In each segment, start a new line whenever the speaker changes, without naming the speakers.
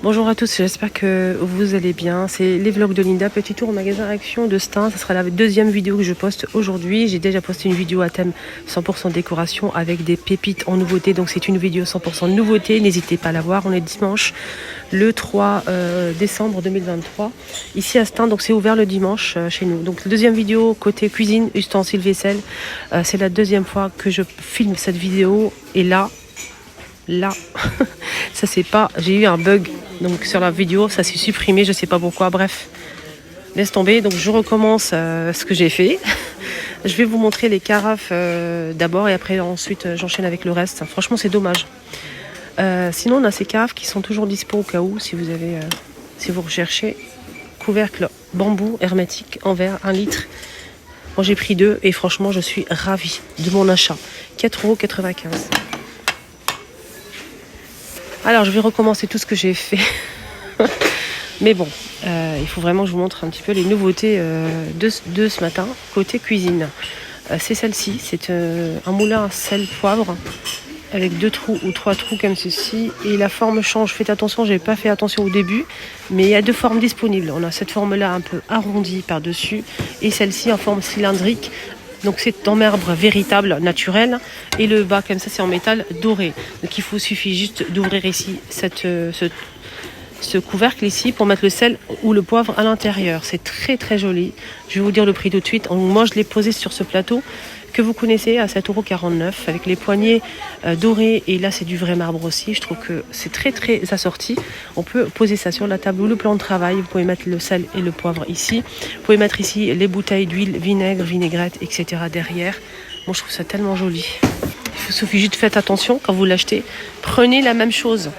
Bonjour à tous, j'espère que vous allez bien. C'est les vlogs de Linda, petit tour au magasin Action de Stein. Ce sera la deuxième vidéo que je poste aujourd'hui. J'ai déjà posté une vidéo à thème 100% décoration avec des pépites en nouveauté. Donc c'est une vidéo 100% nouveauté, n'hésitez pas à la voir. On est dimanche le 3 décembre 2023 ici à Stein. Donc c'est ouvert le dimanche chez nous. Donc la deuxième vidéo côté cuisine, ustensiles, vaisselle. C'est la deuxième fois que je filme cette vidéo et là ça c'est pas, j'ai eu un bug donc sur la vidéo, ça s'est supprimé, je sais pas pourquoi, bref, laisse tomber. Donc je recommence ce que j'ai fait. Je vais vous montrer les carafes d'abord et après ensuite j'enchaîne avec le reste. Franchement c'est dommage. Sinon on a ces carafes qui sont toujours dispo au cas où si vous avez si vous recherchez. Couvercle bambou hermétique en verre 1 litre. Moi j'ai pris 2 et franchement je suis ravie de mon achat. 4,95 €. Alors, je vais recommencer tout ce que j'ai fait. Mais bon, il faut vraiment que je vous montre un petit peu les nouveautés de ce matin, côté cuisine. C'est celle-ci, c'est un moulin à sel poivre avec 2 trous ou 3 trous comme ceci. Et la forme change, faites attention, je n'ai pas fait attention au début. Mais il y a 2 formes disponibles. On a cette forme-là un peu arrondie par-dessus et celle-ci en forme cylindrique. Donc c'est en marbre véritable, naturel. Et le bas comme ça c'est en métal doré. Donc suffit juste d'ouvrir ici ce couvercle ici pour mettre le sel ou le poivre à l'intérieur. C'est très très joli. Je vais vous dire le prix tout de suite. Moi je l'ai posé sur ce plateau que vous connaissez à 7,49 € avec les poignées dorées. Et là c'est du vrai marbre aussi. Je trouve que c'est très très assorti. On peut poser ça sur la table ou le plan de travail. Vous pouvez mettre le sel et le poivre ici. Vous pouvez mettre ici les bouteilles d'huile, vinaigre, vinaigrette, etc. derrière. Moi je trouve ça tellement joli. Il suffit juste de faire attention quand vous l'achetez. Prenez la même chose.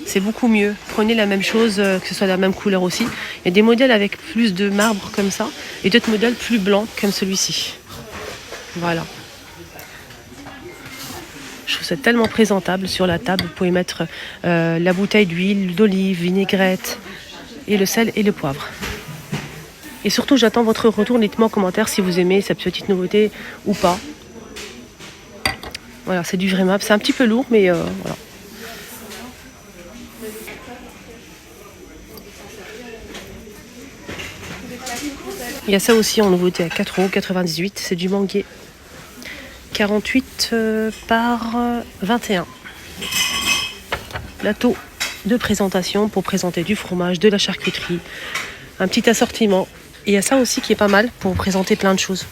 C'est beaucoup mieux. Prenez la même chose, que ce soit la même couleur aussi. Il y a des modèles avec plus de marbre comme ça et d'autres modèles plus blancs comme celui-ci. Voilà. Je trouve ça tellement présentable sur la table. Vous pouvez mettre la bouteille d'huile, d'olive, vinaigrette et le sel et le poivre. Et surtout, j'attends votre retour. Dites-moi en commentaire si vous aimez cette petite nouveauté ou pas. Voilà, c'est du vrai marbre. C'est un petit peu lourd, mais voilà. Il y a ça aussi en nouveauté à 4,98 €. C'est du manguier. 48 par 21. Plateau de présentation pour présenter du fromage, de la charcuterie. Un petit assortiment. Et il y a ça aussi qui est pas mal pour présenter plein de choses.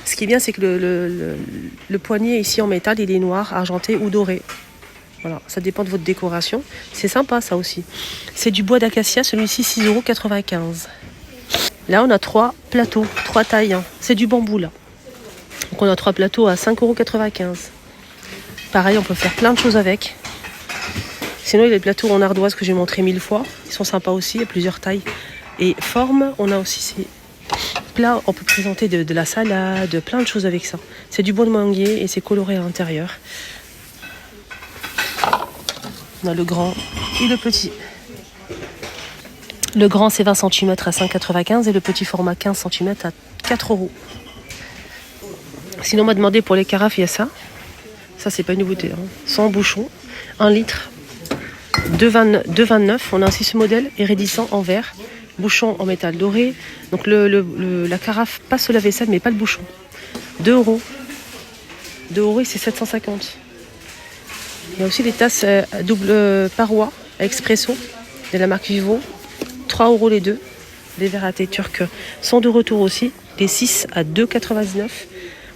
Ce qui est bien, c'est que le poignet ici en métal, il est noir, argenté ou doré. Voilà, ça dépend de votre décoration. C'est sympa ça aussi. C'est du bois d'acacia, celui-ci 6,95 €. Là, on a 3 plateaux, 3 tailles. Hein. C'est du bambou là. Donc on a 3 plateaux à 5,95 €. Pareil, on peut faire plein de choses avec. Sinon, il y a les plateaux en ardoise que j'ai montré 1000 fois. Ils sont sympas aussi, il y a plusieurs tailles. Et formes, on a aussi ces plats. On peut présenter de la salade, plein de choses avec ça. C'est du bois de manguier et c'est coloré à l'intérieur. On a le grand et le petit. Le grand, c'est 20 cm à 5,95 € et le petit format 15 cm à 4 €. Sinon, on m'a demandé pour les carafes, il y a ça. Ça, c'est pas une nouveauté. Hein. Sans bouchon, 1 litre, 2,29 €. On a aussi ce modèle iridescent en verre, bouchon en métal doré. Donc la carafe passe au lave-vaisselle, mais pas le bouchon. 2 €. 2 € et c'est 750. Il y a aussi des tasses à double paroi à expresso de la marque Vivo. 3 € les deux. Des verres à thé turcs sont de retour aussi. Les 6 à 2,99 €.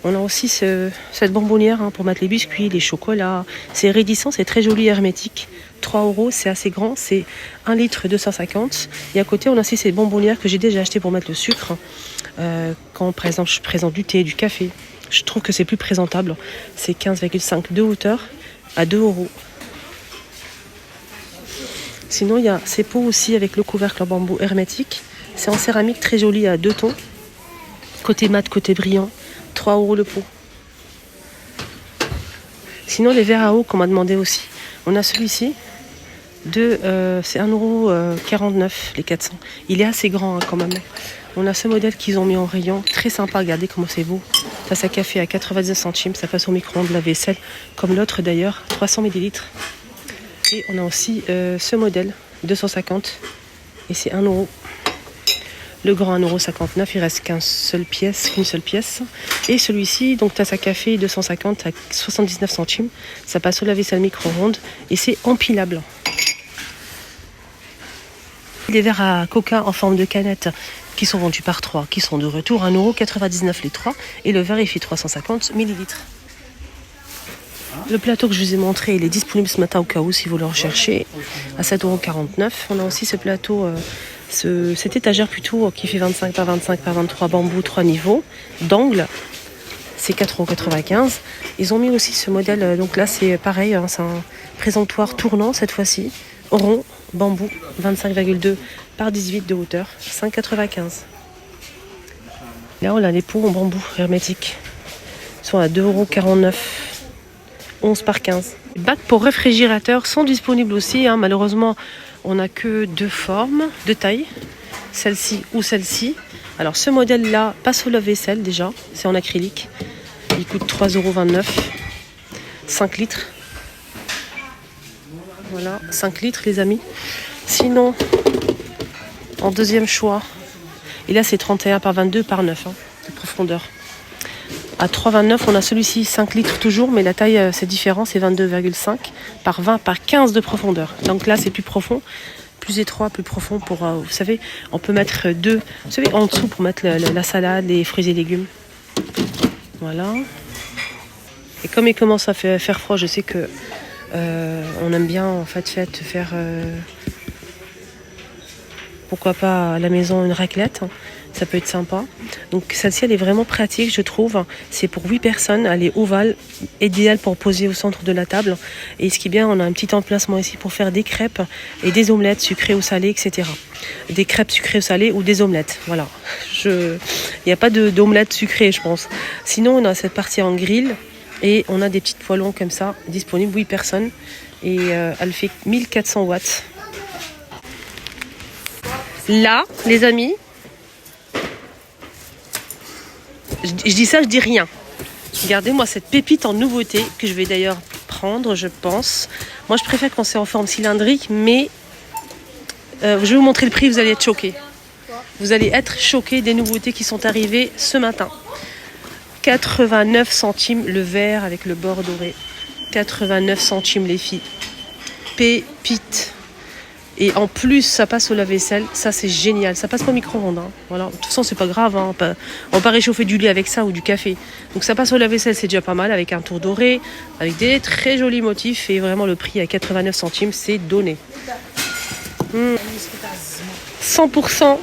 On a aussi cette bonbonnière hein, pour mettre les biscuits, les chocolats. C'est iridescent, c'est très joli, hermétique. 3 €, c'est assez grand, c'est 1 litre 250. Et à côté, on a aussi ces bonbonnières que j'ai déjà achetées pour mettre le sucre. Quand par exemple, je présente du thé, du café, je trouve que c'est plus présentable. C'est 15,5 de hauteur à 2 €. Sinon, il y a ces pots aussi avec le couvercle en bambou hermétique. C'est en céramique, très joli, à 2 tons. Côté mat, côté brillant. 3 € le pot. Sinon, les verres à eau qu'on m'a demandé aussi. On a celui-ci. C'est 1,49 € les 400. Il est assez grand hein, quand même. On a ce modèle qu'ils ont mis en rayon. Très sympa, regardez comment c'est beau. Tasse à café à 99 centimes. Ça passe au micro-ondes, la vaisselle. Comme l'autre d'ailleurs, 300 ml. Et on a aussi ce modèle 250. Et c'est 1 €. Le grand 1,59 €, il reste qu'une seule pièce. Et celui-ci, donc tasse à café 250 à 79 centimes. Ça passe au lave-vaisselle micro-ondes et c'est empilable. Les verres à coca en forme de canette qui sont vendus par 3, qui sont de retour 1,99 € les 3. Et le verre, il fait 350 ml. Le plateau que je vous ai montré, il est disponible ce matin au cas où si vous le recherchez, à 7,49 €. On a aussi ce plateau, cette étagère plutôt qui fait 25 par 25 par 23 bambou, 3 niveaux, d'angle. C'est 4,95 €. Ils ont mis aussi ce modèle, donc là c'est pareil, hein, c'est un présentoir tournant cette fois-ci, rond, bambou, 25,2 par 18 de hauteur, 5,95 €. Là on a les pots en bambou hermétique, ils sont à 2,49 €. 11 par 15. Les bacs pour réfrigérateur sont disponibles aussi. Hein. Malheureusement, on n'a que 2 formes, 2 tailles. Celle-ci ou celle-ci. Alors ce modèle-là passe au lave-vaisselle déjà. C'est en acrylique. Il coûte 3,29 €. 5 litres. Voilà, 5 litres les amis. Sinon, en deuxième choix, et là c'est 31 par 22 par 9 hein, de profondeur. À 3,29 €, on a celui-ci 5 litres toujours, mais la taille c'est différent, c'est 22,5 par 20 par 15 de profondeur. Donc là c'est plus profond, plus étroit, plus profond pour, vous savez, on peut mettre 2, vous savez, en dessous pour mettre la salade, les fruits et légumes. Voilà. Et comme il commence à faire froid, je sais que on aime bien en fait faire, pourquoi pas à la maison une raclette. Ça peut être sympa. Donc celle-ci, elle est vraiment pratique, je trouve. C'est pour 8 personnes. Elle est ovale, idéale pour poser au centre de la table. Et ce qui est bien, on a un petit emplacement ici pour faire des crêpes et des omelettes sucrées ou salées, etc. Des crêpes sucrées ou salées ou des omelettes. Voilà. Il n'y a pas d'omelette sucrée, je pense. Sinon, on a cette partie en grill et on a des petites poêlons comme ça, disponibles, 8 personnes. Et elle fait 1400 watts. Là, les amis, je dis ça, je dis rien. Regardez-moi cette pépite en nouveauté que je vais d'ailleurs prendre, je pense. Moi, je préfère quand c'est en forme cylindrique, mais je vais vous montrer le prix, vous allez être choqués. Vous allez être choqués des nouveautés qui sont arrivées ce matin. 89 centimes le verre avec le bord doré. 89 centimes les filles. Pépite. Et en plus, ça passe au lave-vaisselle. Ça, c'est génial. Ça passe pas au micro-ondes. Hein. Voilà. De toute façon, c'est pas grave. Hein. On va pas réchauffer du lait avec ça ou du café. Donc, ça passe au lave-vaisselle, c'est déjà pas mal. Avec un tour doré, avec des très jolis motifs. Et vraiment, le prix à 89 centimes, c'est donné. 100%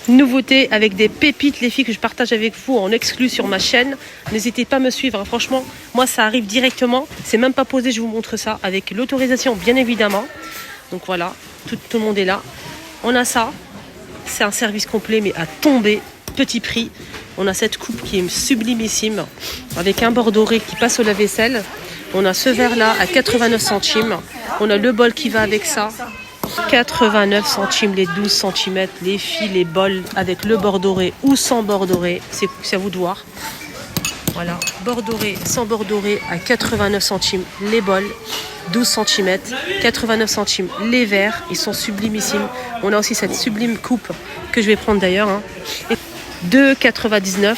nouveauté avec des pépites, les filles, que je partage avec vous en exclu sur ma chaîne. N'hésitez pas à me suivre. Hein. Franchement, moi, ça arrive directement. C'est même pas posé. Je vous montre ça avec l'autorisation, bien évidemment. Donc voilà, tout le monde est là. On a ça, c'est un service complet mais à tomber, petit prix. On a cette coupe qui est sublimissime avec un bord doré qui passe au lave-vaisselle. On a ce verre là à 89 centimes. On a le bol qui va avec ça. 89 centimes les 12 cm, les filles, les bols avec le bord doré ou sans bord doré. C'est à vous de voir. Voilà, bord doré, sans bord doré à 89 centimes les bols. 12 cm, 89 centimes les verres, ils sont sublimissimes. On a aussi cette sublime coupe que je vais prendre d'ailleurs. Hein. 2,99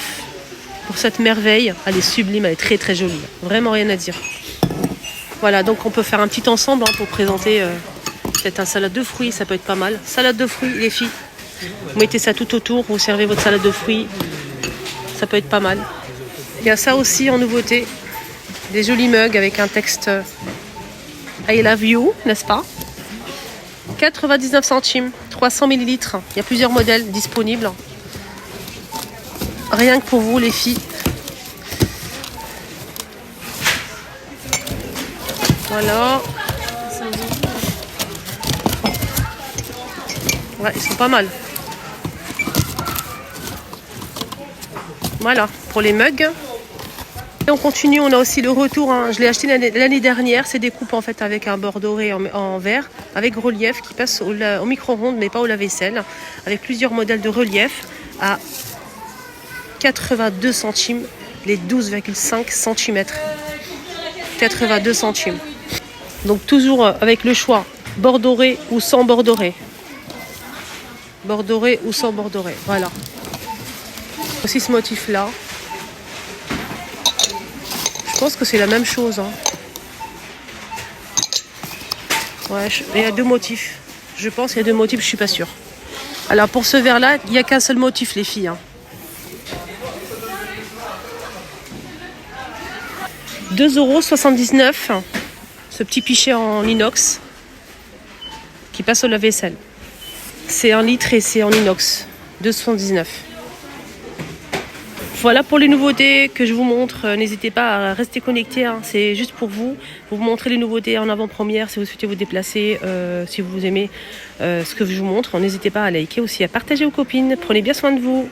pour cette merveille. Elle est sublime, elle est très très jolie. Vraiment rien à dire. Voilà, donc on peut faire un petit ensemble hein, pour présenter peut-être un salade de fruits, ça peut être pas mal. Salade de fruits, les filles. Vous mettez ça tout autour, vous servez votre salade de fruits. Ça peut être pas mal. Il y a ça aussi en nouveauté. Des jolis mugs avec un texte I love you, n'est-ce pas? 99 centimes, 300 ml. Il y a plusieurs modèles disponibles. Rien que pour vous, les filles. Voilà. Ouais, ils sont pas mal. Voilà, pour les mugs. Et on continue, on a aussi le retour, hein. Je l'ai acheté l'année dernière, c'est des coupes en fait avec un bord doré en verre, avec relief qui passe au micro-ondes mais pas au lave-vaisselle, avec plusieurs modèles de relief à 82 centimes les 12,5 cm. 82 centimes. Donc toujours avec le choix Bord doré ou sans bord doré. Bord doré ou sans bord doré. Voilà. Aussi ce motif-là. Je pense que c'est la même chose. Hein. Ouais, il y a deux motifs. Je pense qu'il y a deux motifs, je suis pas sûre. Alors pour ce verre-là, il n'y a qu'un seul motif, les filles. Hein. 2,79 €. Ce petit pichet en inox qui passe au lave-vaisselle. C'est 1 litre et c'est en inox. 2,79 €. Voilà pour les nouveautés que je vous montre. N'hésitez pas à rester connectés. Hein. C'est juste pour vous montrer les nouveautés en avant-première si vous souhaitez vous déplacer, si vous aimez ce que je vous montre. N'hésitez pas à liker aussi, à partager aux copines. Prenez bien soin de vous.